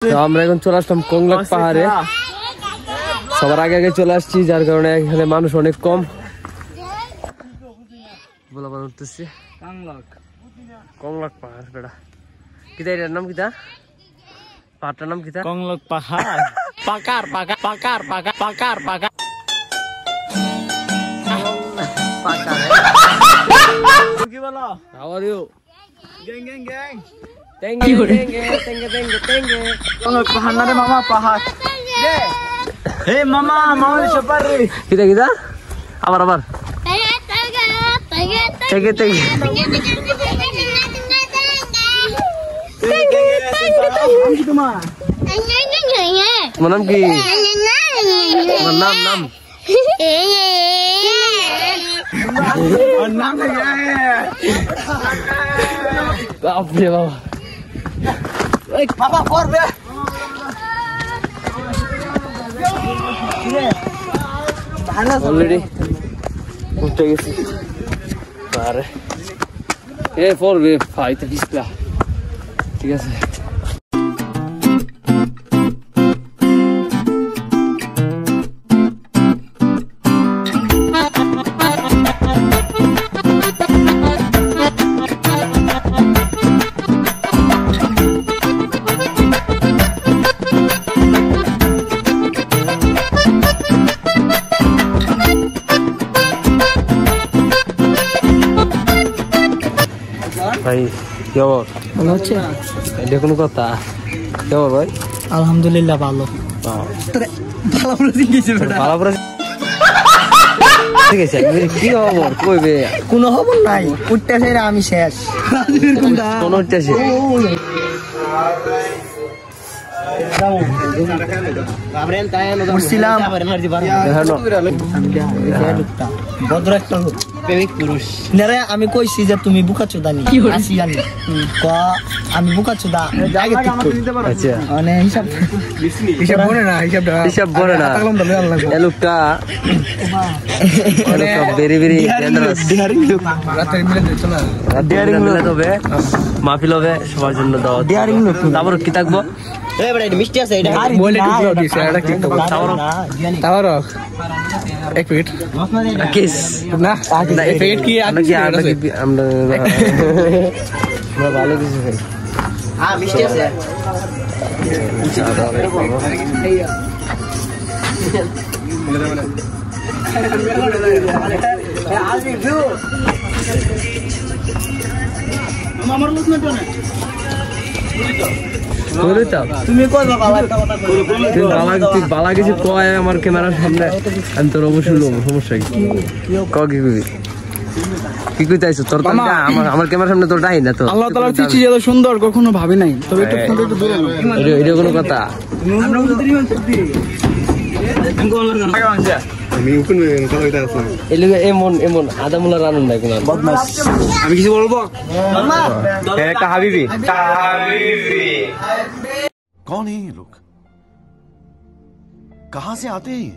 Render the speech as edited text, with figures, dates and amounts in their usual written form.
আমরা এখন চলে আসলাম কংলাক পাহাড়ে। সবার আগে আগে চলে আসছি, যার কারণে এখানে মানুষ অনেক কম। বলা উঠতেছি কংলাক পাহাড় বেড়া কিতা, এটার নাম কিতা, পাহাড়টার নাম কিতা? কংলাক পাহাড়। পাকার পাকা পাকার পাকা পাকার পাকা পাকার। কি বলো? How are you? Gang gang gang Tenge tenge. Konglak পাহাড় না রে মামা, পাহাড় রে। হে মামা মামা সুপার রে। কিতা কিতা? আবার আবার tenge tenge. তোমার নাম কি? তোমার নাম নাম নাম বাপরে বাবা, বাবা করবে অলরেডি উঠে গেছি পাহাড়ে। এ পড়বে ফাইতে পিছলা, ঠিক আছে। ভাই কি খবর? ভালো হচ্ছে? এটা কোনো কথা? কি খবর ভাই? আলহামদুলিল্লাহ ভালো। ঠিক আছে, কি খবর কইবে? কোনো খবর নাই, উঠতেছে আমি শেষ। কোন উঠতেছে? আমি কইছি যে তুমি বুকা চোদানি আসি জানি, আমি বুকা চোদা আগে আচ্ছা, মানে হিসাব হিসাব বলে না, হিসাব বলে না। এই লোকটা ভেরি ভেরি ডেঞ্জারাস। ডিয়ারিং লোক হবে, মাহফিল হবে, সবার জন্য দাওয়াত। ডিয়ারিং লোক। তারপর কি থাকবো? মিষ্টি আছে এটা এক মিনিট কিস না না এফেক্ট কি আমরা কি আমরা ভালো কিছু খাই। হ্যাঁ মিষ্টি আছে। আমার লোক না তুমি কই বালা কিছু কয় আমার ক্যামেরার সামনে, আমি তোর অবশ্যই লোক সমস্যা কি কি কই চাইছো তোর? আমার ক্যামেরার সামনে তোর ডাই না তো। আল্লাহ তাআলার সৃষ্টি এত সুন্দর কখনো ভাবি নাই, তবে একটু ফোনটা একটু দূরে নাও। এটা কোনো কথা? আমি ওখানে কথা আসলাম। এমন এমন আদামুলা রানুন নাই কোনো বদমাশ। আমি কিছু বলবো? একটা হাবিবি। कौन है ये लोग? कहां से आते हैं?